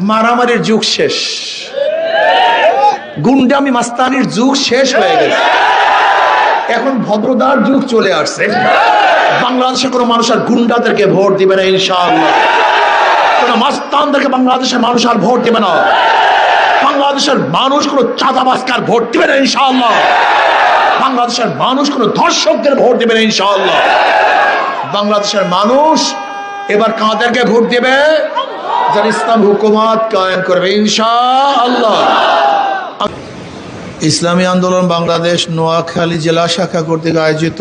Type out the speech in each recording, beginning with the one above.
মারামারির যুগ শেষ, গুন্ডামি মাস্তানির যুগ শেষ হয়ে গেছে, এখন ভদ্রতার যুগ চলে আসছে। বাংলাদেশে কোনো মানুষ আর গুন্ডাদেরকে ভোট দিবে না ইনশাআল্লাহ। কোনো মাস্তানদেরকে বাংলাদেশের মানুষ আর ভোট দিবে না। বাংলাদেশের মানুষ কোনো চাঁদাবাজকার ভোট দিবে না ইনশাআল্লাহ। বাংলাদেশের মানুষ কোনো ধর্ষকদের ভোট দিবে না ইনশাআল্লাহ। বাংলাদেশের মানুষ এবার কাদেরকে ভোট দিবে? যারা ইসলাম হুকুমত কায়েম করবে ইনশাআল্লাহ। ইসলামী আন্দোলন বাংলাদেশ নোয়াখালী জেলা শাখা কর্তৃক আয়োজিত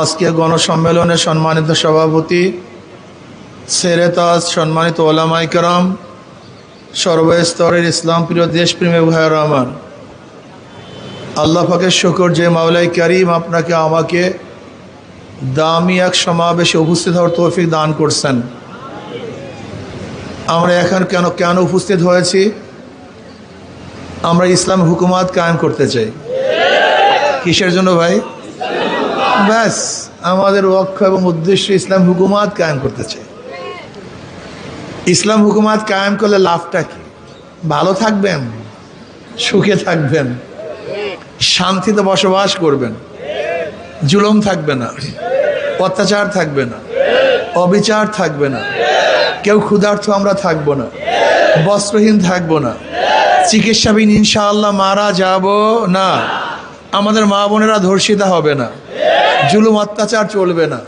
আজকের গণসম্মেলনে সম্মানিত সভাপতি সেরেতাজ, সম্মানিত ওলামায়ে কেরাম, সর্বস্তরের ইসলাম প্রিয় দেশপ্রেমী ভাইয়েরা আমার, আল্লাহ পাকের শুকর যে মাওলাই কারীম আপনাকে আমাকে দামি এক সমাবেশে উপস্থিত হওয়ার তৌফিক দান করছেন। আমরা এখন কেন উপস্থিত হয়েছি? আমরা ইসলাম হুকুমাত কায়েম করতে চাই। কিসের জন্য ভাই? ব্যাস, আমাদের লক্ষ্য এবং উদ্দেশ্য ইসলাম হুকুমাত কায়েম করতে চাই। ইসলাম হুকুমাত কায়েম করলে লাভটা কি? ভালো থাকবেন, সুখে থাকবেন, শান্তিতে বসবাস করবেন, জুলুম থাকবে না, অত্যাচার থাকবে না, অবিচার থাকবে না, কেউ ক্ষুধার্ত আমরা থাকবো না, বস্ত্রহীন থাকবো না, চিকিৎসাবিহীন ইনশাআল্লাহ মারা যাব না, আমাদের মা বোনেরা ধর্ষিতা হবে না, জুলুম অত্যাচার চলবে না,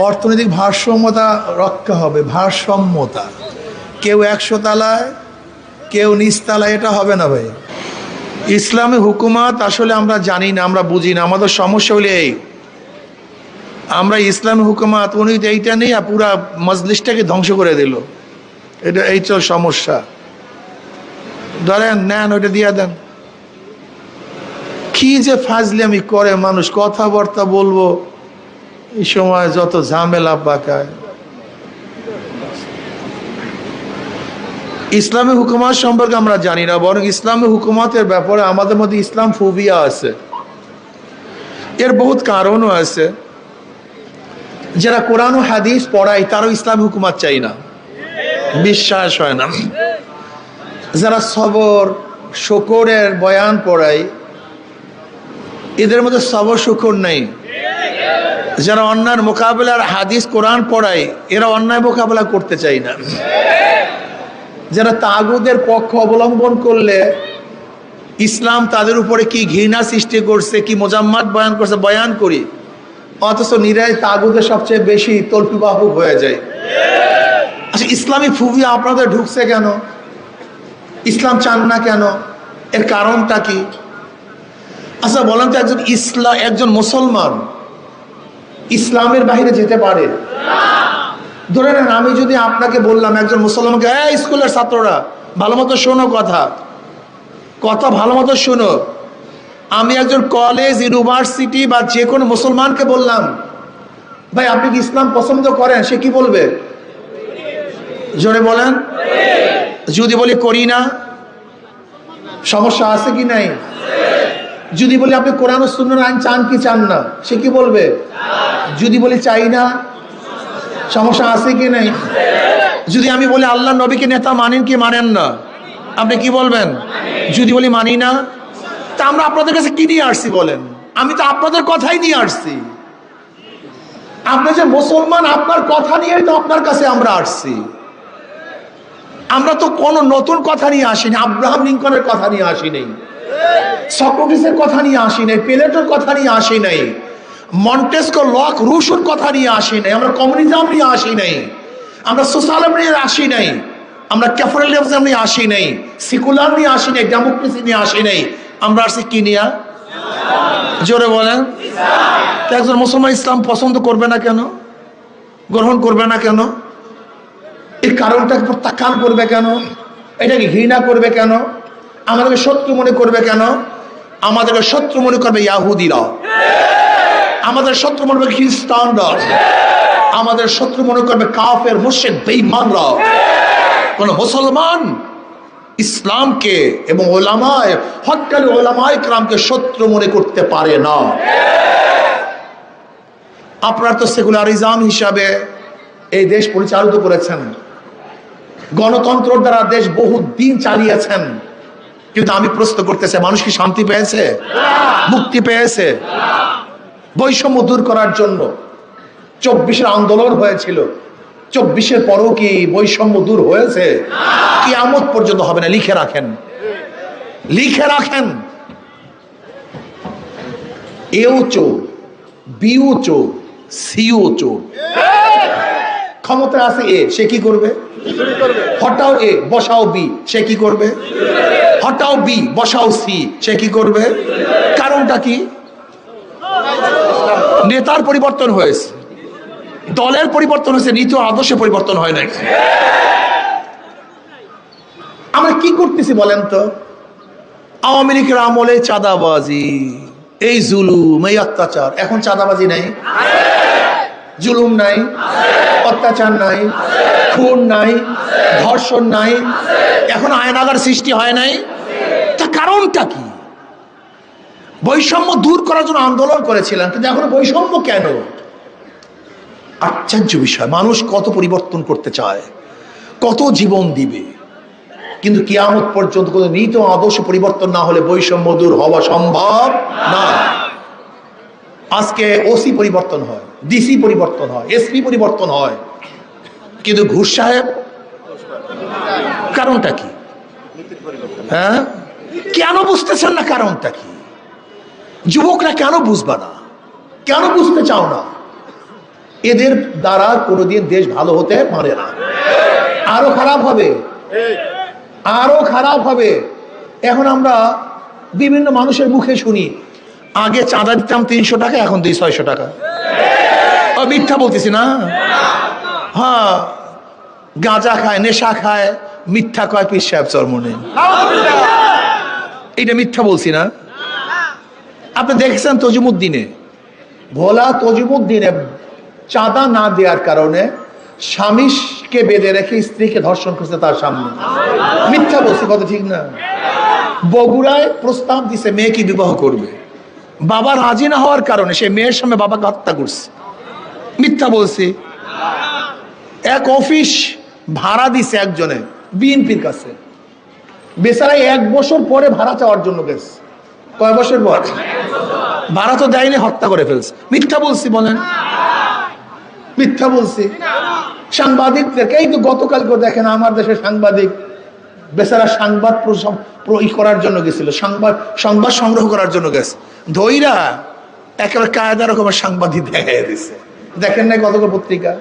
অর্থনৈতিক ভারসাম্যতা রক্ষা হবে, ভারসাম্যতা, কেউ 100 তলায় কেউ নিচতলায়, এটা হবে না ভাই। ইসলামী হুকুমাত আসলে আমরা জানি না, আমরা বুঝি না। আমাদের সমস্যা হলে এই, আমরা ইসলামী হুকুমাত উনি এইটা নেই আর পুরা মজলিসটাকে ধ্বংস করে দিল, এটা এই তো সমস্যা। ধরেন নেন, ওইটা দিয়ে দেন। কি যে ফাজলামি করে মানুষ, কথাবার্তা বলবো এই সময় যত ঝামেলা পাকায়। ইসলামী হুকুমাত সম্পর্কে আমরা জানি না, বরং ইসলামী হুকুমাতের ব্যাপারে আমাদের মধ্যে ইসলাম ফোবিয়া আছে। এর বহুত কারণও আছে। যারা কোরআন ও হাদিস পড়ায় তারও ইসলামী হুকুমাত চাই না, বিশ্বাস হয় না। যারা সবর শুকরের বয়ান পড়ায় এদের মধ্যে সবর শুকর নেই। যারা অন্যায়ের মোকাবেলার হাদিস কোরআন পড়ায় এরা অন্যায় মোকাবেলা করতে চাই না। যারা তাগুদের পক্ষ অবলম্বন করলে ইসলাম তাদের উপরে কি ঘৃণা সৃষ্টি করছে, কি মোজাম্মাত বয়ান করছে বয়ান করি, অথচ নিরায় তাগুদের সবচেয়ে বেশি তল্পিবাহক হয়ে যায়। আচ্ছা, ইসলামী ফুবিয়া আপনাদের ঢুকছে কেন? ইসলাম চান না কেন? এর কারণটা কি? আচ্ছা বলেন তো, একজন মুসলমান ইসলামের বাইরে যেতে পারে? ধরে নেন আমি যদি আপনাকে বললাম, একজন মুসলমানকে, স্কুলের ছাত্ররা ভালো মতো শোনো, কথা ভালো মতো শোনো, আমি একজন কলেজ ইউনিভার্সিটি বা যে কোনো মুসলমানকে বললাম, ভাই আপনি কি ইসলাম পছন্দ করেন? সে কি বলবে? জোরে বলেন। যদি বলি করি না, সমস্যা আছে কি নাই? যদি বলি আপনি কোরআন ও সুন্নাহর আইন চান কি চান না, সে কি বলবে? যদি বলি চাই না, সমস্যা আছে কি নাই? যদি আমি বলি আল্লাহ নবীকে নেতা মানেন কি মানেন না, আপনি কি বলবেন? যদি বলি মানি না, তা আমরা আপনাদের কাছে কি নিয়ে আসছি বলেন? আমি তো আপনাদের কথাই নিয়ে আসছি। আপনি যে মুসলমান, আপনার কথা নিয়েই তো আপনার কাছে আমরা আসছি। আমরা তো কোনো নতুন কথা নিয়ে আসিনি, আব্রাহাম লিঙ্কনের কথা নিয়ে আসি নাই, সক্রেটিসের কথা নিয়ে আসি নাই, প্লেটোর কথা নিয়ে আসি নাই, মন্টেস্কো লক রুশোর কথা নিয়ে আসি নাই, আমরা কমিউনিজম নিয়ে আসি নাই, আমরা সোশ্যালিজম নিয়ে আসি নাই, আমরা ক্যাপিটালিজম নিয়ে আসি নাই, সেকুলার নিয়ে আসি নাই, ডেমোক্রেসি নিয়ে আসি নাই। আমরা আসছি কি নিয়ে? জোরে বলেন। একজন মুসলমান ইসলাম পছন্দ করবে না কেন? গ্রহণ করবে না কেন? এই কারণটাকে প্রত্যাখ্যান করবে কেন? এটাকে ঘৃণা করবে কেন? আমাদেরকে শত্রু মনে করবে কেন? আমাদেরকে শত্রু মনে করবে ইয়াহুদিরা, আমাদের শত্রু মনে করবে খ্রিস্টানরা, আমাদের শত্রু মনে করবে কাফের মুশরিক বেঈমানরা। কোন মুসলমান ইসলামকে এবং ওলামায়ে হক্কানি ওলামায়ে কেরামকে শত্রু মনে করতে পারে না। আপনারা তো সেকুলারিজম হিসাবে এই দেশ পরিচালিত করেছেন, গণতন্ত্রের দ্বারা দেশ বহু দিন চালিয়েছেন, কিন্তু আমি প্রশ্ন করতেছি, মানুষ কি শান্তি পেয়েছে? মুক্তি পেয়েছে? বৈষম্য দূর করার জন্য 24-এর আন্দোলন হয়েছিল, 24-এর পরও কি বৈষম্য দূর হয়েছে? কিয়ামত পর্যন্ত হবে না। লিখে রাখেন, লিখে রাখেন। এও চোর, বিও চোর, সিও চোর। ক্ষমতা আছে এ, সে কি করবে? হটাও এ, বসাও বি, সে কি করবে? হটাও বি, বসাও সি, সে কি করবে? কারণটা কি? নেতার পরিবর্তন হয়েছে, দলের পরিবর্তন হয়েছে, নীতি আদর্শে পরিবর্তন হয় নাই। আমরা কি করতেছি বলেন তো? আওয়ামী লীগের আমলে চাঁদাবাজি, এই জুলুম, এই অত্যাচার। এখন চাঁদাবাজি নাই, জুলুম নাই, অত্যাচার নাই, খুন নাই, ধর্ষণ নাই, এখন আয়নাগার সৃষ্টি হয় নাই। তা কারণটা কি? বৈষম্য দূর করার জন্য আন্দোলন করেছিলেন, কিন্তু এখন বৈষম্য কেন? আশ্চর্য বিষয়। মানুষ কত পরিবর্তন করতে চায়, কত জীবন দিবে, কিন্তু কিয়ামত পর্যন্ত কোনো নীতি ও আদর্শ পরিবর্তন না হলে বৈষম্য দূর হওয়া সম্ভব না। আজকে ওসি পরিবর্তন হয়, ডিসি পরিবর্তন হয়, এসপি পরিবর্তন হয়, কিন্তু ঘুষ সাহেব, কারণটা কি? হ্যাঁ, কেন বুঝতেছেন না? কারণটা কি? যুবকরা কেন বুঝবা না? কেন বুঝতে চাও না? এদের দ্বারা কোনোদিন দেশ ভালো হতে পারে না, আরো খারাপ হবে, আরো খারাপ হবে। এখন আমরা বিভিন্ন মানুষের মুখে শুনি, আগে চাঁদা দিতাম 300 টাকা, এখন 200-600 টাকা। মিথ্যা বলতেছি না? হ্যাঁ, গাঁজা খায়, নেশা খায়, মিথ্যা কয় পীর সাহেব চরমনে। এটা মিথ্যা বলছি না? আপনি দেখেছেন তজিমুদ্দিনে, ভোলা তজিমুদ্দিনে চাঁদা না দেওয়ার কারণে স্বামীকে বেঁধে রেখে স্ত্রীকে ধর্ষণ করছে তার সামনে। মিথ্যা বলছি, কত ঠিক না? বগুড়ায় প্রস্তাব দিছে মেয়েকে বিবাহ করবে, বাবা রাজি না হওয়ার কারণে সে মেয়ের সামনে বাবাকে হত্যা করছে। মিথ্যা বলছি? এক অফিস ভাড়া দিছে একজনে বিএনপির কাছে, বেচারা 1 বছর পরে ভাড়া চাওয়ার জন্য গেছে। কয় বছর পর? ভাড়া তো দেয়নি, হত্যা করে ফেলছে। মিথ্যা বলছি বলেন? মিথ্যা বলছি? সাংবাদিকদেরকে, এই তো গতকালকে দেখেন আমার দেশের সাংবাদিক বেচারা সংবাদ করার জন্য গেছিল, সংবাদ সংগ্রহ করার জন্য গেছে, ধৈরা একেবারে কায়দা রকমের সাংবাদিক দেখাই দিছে। দেখেন নাই কতগুলো পত্রিকা?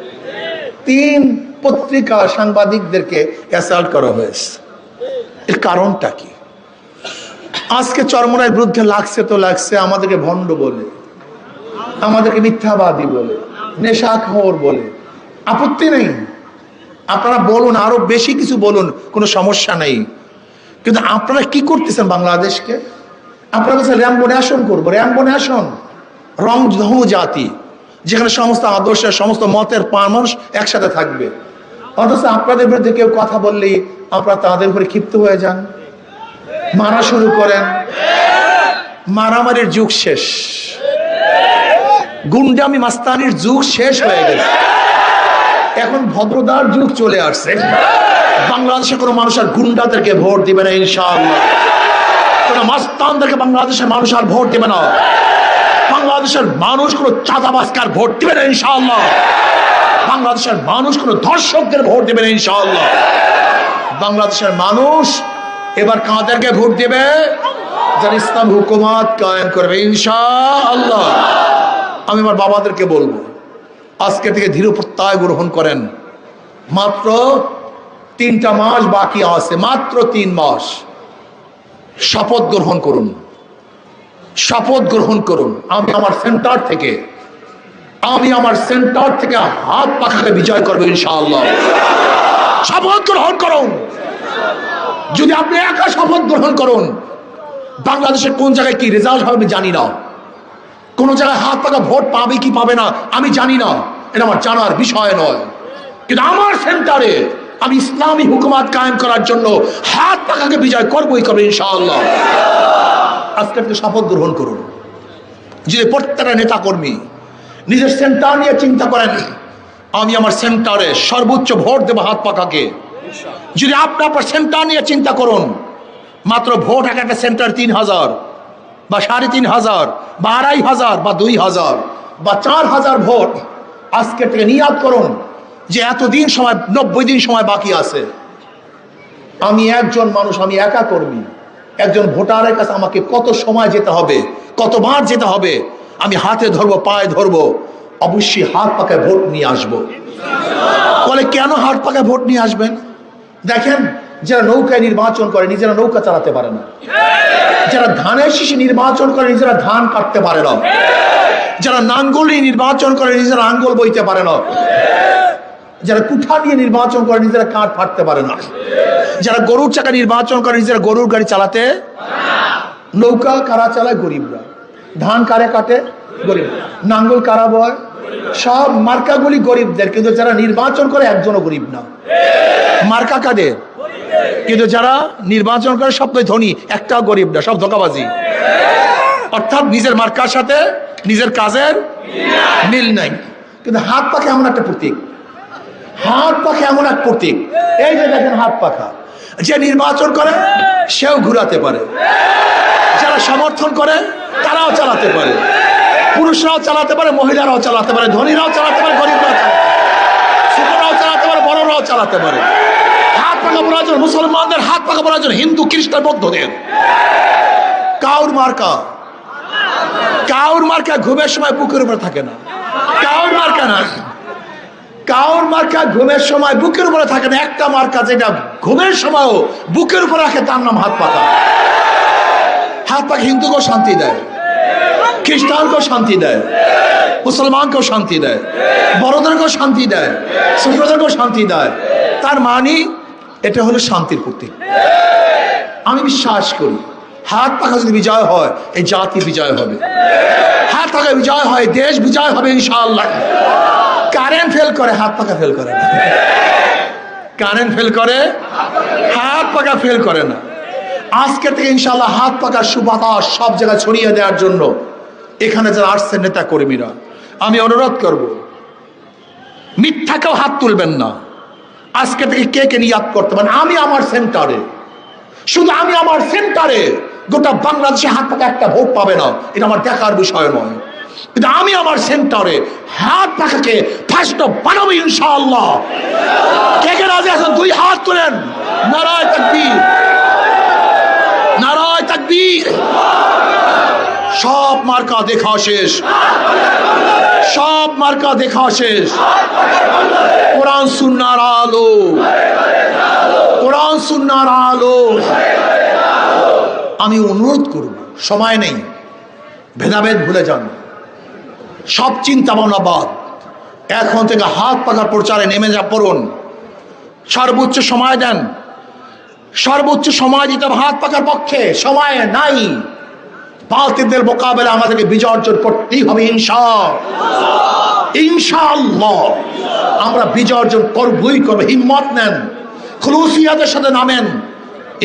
3 পত্রিকা সাংবাদিকদেরকে অ্যাসাল্ট করা হয়েছে। এর কারণটা কি? আজকে চরমোনাইয়ের বিরুদ্ধে লাগছে তো লাগছে, আমাদেরকে ভণ্ড বলে, আমাদেরকে মিথ্যাবাদী বলে, নেশাখোর বলে। আপত্তি নেই, আপনারা বলুন, আরো বেশি কিছু বলুন, কোনো সমস্যা নেই। কিন্তু আপনারা কি করতেছেন বাংলাদেশকে? আপনারা বলছেন র্যাম্বো ন্যাশন করবো, র্যাম্বো ন্যাশন, রং ধর্ম জাতি, যেখানে সমস্ত আদর্শের সমস্ত মতের মানুষ একসাথে থাকবে। অথচ আপনাদের বিরুদ্ধে কেউ কথা বললেই আপনারা তাদের উপরে ক্ষিপ্ত হয়ে যান, মারা শুরু করেন। মারামারির যুগ শেষ, গুন্ডামি মাস্তানির যুগ শেষ হয়ে গেছে, এখন ভদ্রতার যুগ চলে আসছে। বাংলাদেশে কোনো মানুষ আর গুন্ডাদেরকে ভোট দিবে না ইনশাআল্লাহ, কোনো মাস্তানদেরকে বাংলাদেশের মানুষ আর ভোট দিবে না, বাংলাদেশের মানুষ কোনো চাঁদাবাজকার ভোট দিবে না ইনশাআল্লাহ, বাংলাদেশের মানুষ কোনো ধর্ষকদের ভোট দিবে না ইনশাআল্লাহ। বাংলাদেশের মানুষ এবার কাদেরকে ভোট দেবে? যারা ইসলাম হুকুমত কায়েম করবে ইনশাআল্লাহ। আমি আমার বাবাদেরকে বলবো, আজকে থেকে দৃঢ় প্রত্যয় গ্রহণ করেন। মাত্র 3টা মাস বাকি আছে, মাত্র 3 মাস। শপথ গ্রহণ করুন, শপথ গ্রহণ করুন। আমি আমার সেন্টার থেকে হাত পাখাকে বিজয় করবো ইনশাআল্লাহ। শপথ গ্রহণ করুন। যদি আপনি একা শপথ গ্রহণ করুন, বাংলাদেশের কোন জায়গায় কি রেজাল্ট হবে আমি জানি না, কোন জায়গায় হাত পাকা ভোট পাবে কি পাবে না আমি জানি না, এটা আমার জানার বিষয় নয়। কিন্তু আমার সেন্টারে আমি ইসলামী হুকুমত কায়েম করার জন্য হাত পাকাকে বিজয় করবোই করবো ইনশাআল্লাহ। আজকে আপনি শপথ গ্রহণ করুন। যদি প্রত্যেকটা নেতা কর্মী নিজের সেন্টার নিয়ে চিন্তা করেন, আমি আমার সেন্টারে সর্বোচ্চ ভোট দেবো হাত পাকাকে, যদি আপনি আপনার সেন্টার নিয়ে চিন্তা করুন, মাত্র ভোট একটা সেন্টার 3000 বা 3500 বা 2500 বা 2000 বা 4000 ভোট। আজকে থেকে নিয়াত করুন যে এতদিন সময়, 90 দিন সময় বাকি আছে। আমি একজন মানুষ, আমি একা কর্মী, একজন ভোটারের কাছে আমাকে কত সময় যেতে হবে, কতবার যেতে হবে, আমি হাতে ধরবো, পায়ে ধরবো, অবশ্যই হাত পাকায় ভোট নিয়ে আসবো। বলে কেন হাত পাকায় ভোট নিয়ে আসবেন? দেখেন, যারা নৌকায় নির্বাচন করে নিজেরা নৌকা চালাতে পারে না, যারা ধানের শীষে নির্বাচন করে নিজেরা ধান কাটতে পারে না, যারা নাঙ্গল নিয়ে নির্বাচন করে নিজেরা আঙ্গল বইতে পারে না, যারা কুঠা নিয়ে নির্বাচন করে নিজেরা কাঠ ফাটতে পারে না, যারা গরুর চাকা নির্বাচন করে নিজেরা গরুর গাড়ি চালাতে, নৌকা কারা চালায়? গরিবরা। ধান কারে কাটে? গরিব। নাঙ্গল কারা বয়? সব মার্কাগুলি গরিবদের, কিন্তু যারা নির্বাচন করে একজনও গরিব না। মার্কা কাদের? কিন্তু যারা নির্বাচন করে সবটাই ধনী, একটাও গরিব না, সব ধোঁকাবাজি। অর্থাৎ নিজের মার্কার সাথে নিজের কাজের মিল নাই। কিন্তু হাত পাখা এমন একটা প্রতীক, হাত পাখা এমন এক প্রতীক। এই যে দেখেন হাত পাখা, যে নির্বাচন করে সেও ঘুরাতে পারে, যারা সমর্থন করে তারাও চালাতে পারে, পুরুষরাও চালাতে পারে, মহিলারাও চালাতে পারে, ধনীরাও চালাতে পারে, গরিবরাও চালাতে পারে, ছোটরাও চালাতে পারে, বড়রাও চালাতে পারে। হাত পাখা প্রয়োজন মুসলমানদের, হাত পাখা প্রয়োজন হিন্দু, খ্রিস্টান, বৌদ্ধদের। কাউর মার্কা, কাউর মার্কা ঘুমের সময় বুকের উপরে থাকে না। কাউর মার্কা না, কাউর মার্কা ঘুমের সময় বুকের উপরে থাকে না। একটা মার্কা যেটা ঘুমের সময়ও বুকের উপরে রাখে, তার নাম হাত পাখা। হাত পাখা হিন্দুকেও শান্তি দেয়, খ্রিস্টানকেও শান্তি দেয়, মুসলমানকেও শান্তি দেয়, বড়দেরকেও শান্তি দেয়, ছোটদেরকেও শান্তি দেয়। তার মানে এটা হলো শান্তির প্রতীক। আমি বিশ্বাস করি হাত পাখা যদি বিজয় হয়, এই জাতি বিজয় হবে। হাত পাখা বিজয় হয়, দেশ বিজয় হবে ইনশাআল্লাহ। কারেন্ট ফেল করে, হাত পাখা ফেল করে না। কারেন্ট ফেল করে, হাত পাখা ফেল করে না। আজকে থেকে ইনশাআল্লাহ হাত পাখার সুবাতাস সব জায়গায় ছড়িয়ে দেওয়ার জন্য এখানে যারা আসছেন নেতা কর্মীরা, আমি অনুরোধ করব, মিথ্যাকেও হাত তুলবেন না। আজকে থেকে কে কে নিয়াত করতে পারেন, আমি আমার সেন্টারে, শুধু আমি আমার সেন্টারে গোটা বাংলাদেশে হাত পাখা একটা ভোট পাবে না, এটা আমার দেখার বিষয় নয়। কিন্তু আমি আমার সেন্টারে হাত পাখাকে ফার্স্ট বানাবো ইনশাআল্লাহ। কে কে রাজি আছেন? 2 হাত তোলেন। নারায়ে তাকবীর, নারায়ে তাকবীর। সব মার্কা দেখা শেষ, সব মার্কা দেখা শেষ। কোরআন সুন্নাহর আলো, কোরআন সুন্নাহর আলো। আমি অনুরোধ করব, সময় নেই, ভেদাভেদ ভুলে যান, সব চিন্তা ভাবনা বাদ, এখন থেকে হাত পাখার প্রচারে নেমে যা পড়ুন। সর্বোচ্চ সময় দেন, সর্বোচ্চ সময় দিতে হবে হাত পাখার পক্ষে। সময় নাই, বাতিলদের মোকাবেলা আমাদেরকে বিজয় অর্জন করতেই হবে ইনশাআল্লাহ। আমরা বিজয় অর্জন করবই করবো। হিম্মত নেন, খুলুসিয়াতের সাথে নামেন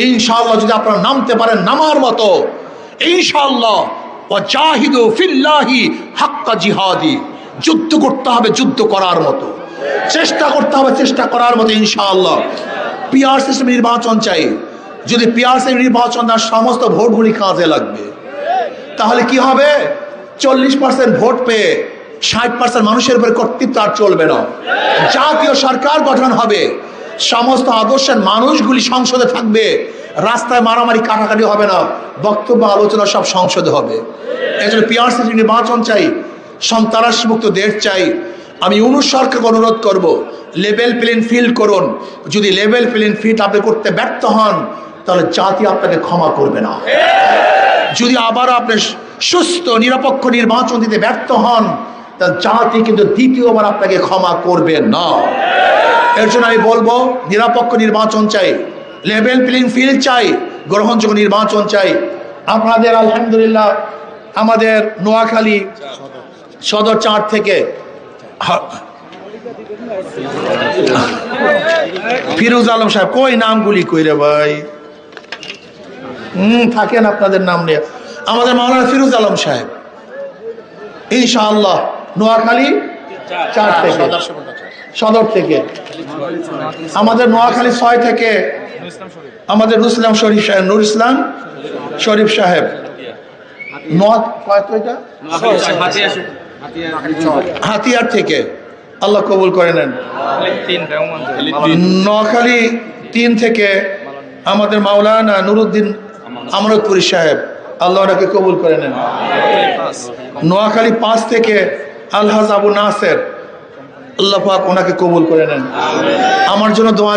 ইনশাআল্লাহ। যদি আপনারা নামতে পারেন নামার মতো ইনশাআল্লাহ, ওয়াজাহিদু ফিল্লাহি হাক্কা জিহাদি, যুদ্ধ করতে হবে যুদ্ধ করার মতো, চেষ্টা করতে হবে চেষ্টা করার মতো ইনশাআল্লাহ। পিআর সিস্টেম নির্বাচন চাই। যদি পিআর সিস্টেম নির্বাচন তার সমস্ত ভোটগুলি কাজে লাগবে, তাহলে কি হবে? 40% ভোট পেয়ে 60% মানুষের উপরে কর্তৃত্ব আর চলবে না। জাতীয় সরকার গঠন হবে, সমস্ত আদর্শের মানুষগুলি সংসদে থাকবে, রাস্তায় মারামারি কাটাকাটি হবে না, বক্তব্য আলোচনা সব সংসদে হবে। এই জন্য পিআর সিস্টেম নির্বাচন চাই, সন্ত্রাসমুক্ত দেশ চাই। আমি ইউনূস সরকারকে অনুরোধ করব, লেভেল প্লেইং ফিল্ড করুন। যদি লেভেল প্লেইং ফিল্ড আপনি করতে ব্যর্থ হন, তাহলে জাতি আপনাকে ক্ষমা করবে না। যদি আবার আপনি সুস্থ নিরপেক্ষ নির্বাচন দিতে ব্যর্থ হন, তাহলে জাতি কিন্তু দ্বিতীয়বার আপনাকে ক্ষমা করবে না। এর জন্য আমি বলবো, নিরপেক্ষ নির্বাচন চাই, লেভেল প্লেইং ফিল্ড চাই, গ্রহণযোগ্য নির্বাচন চাই। আপনাদের আলহামদুলিল্লাহ আমাদের নোয়াখালী সদর 4 থেকে ফিরোজ আলম সাহেব, কই নামগুলি কই রে ভাই? থাকেন আপনাদের নাম নিয়ে। আমাদের মাওলানা ফিরোজ আলম সাহেব ইনশাআল্লাহ নোয়াখালী 4 থেকে সদর থেকে, আমাদের নোয়াখালী 6 থেকে আমাদের নুর ইসলাম শরীফ সাহেব, নুর ইসলাম শরীফ সাহেব হাতিয়ার থেকে, আল্লাহ কবুল করে নেন। নোয়াখালী 3 থেকে আমাদের মাওলানা নুরুদ্দিন আমরতপুরি সাহেব, আল্লাহ ওনাকে কবুল করে নেন। নোয়াখালী 5 থেকে আলহাজ আবু নাসের, আল্লাহ পাক ওনাকে কবুল করে নেন। আমার জন্য দোয়া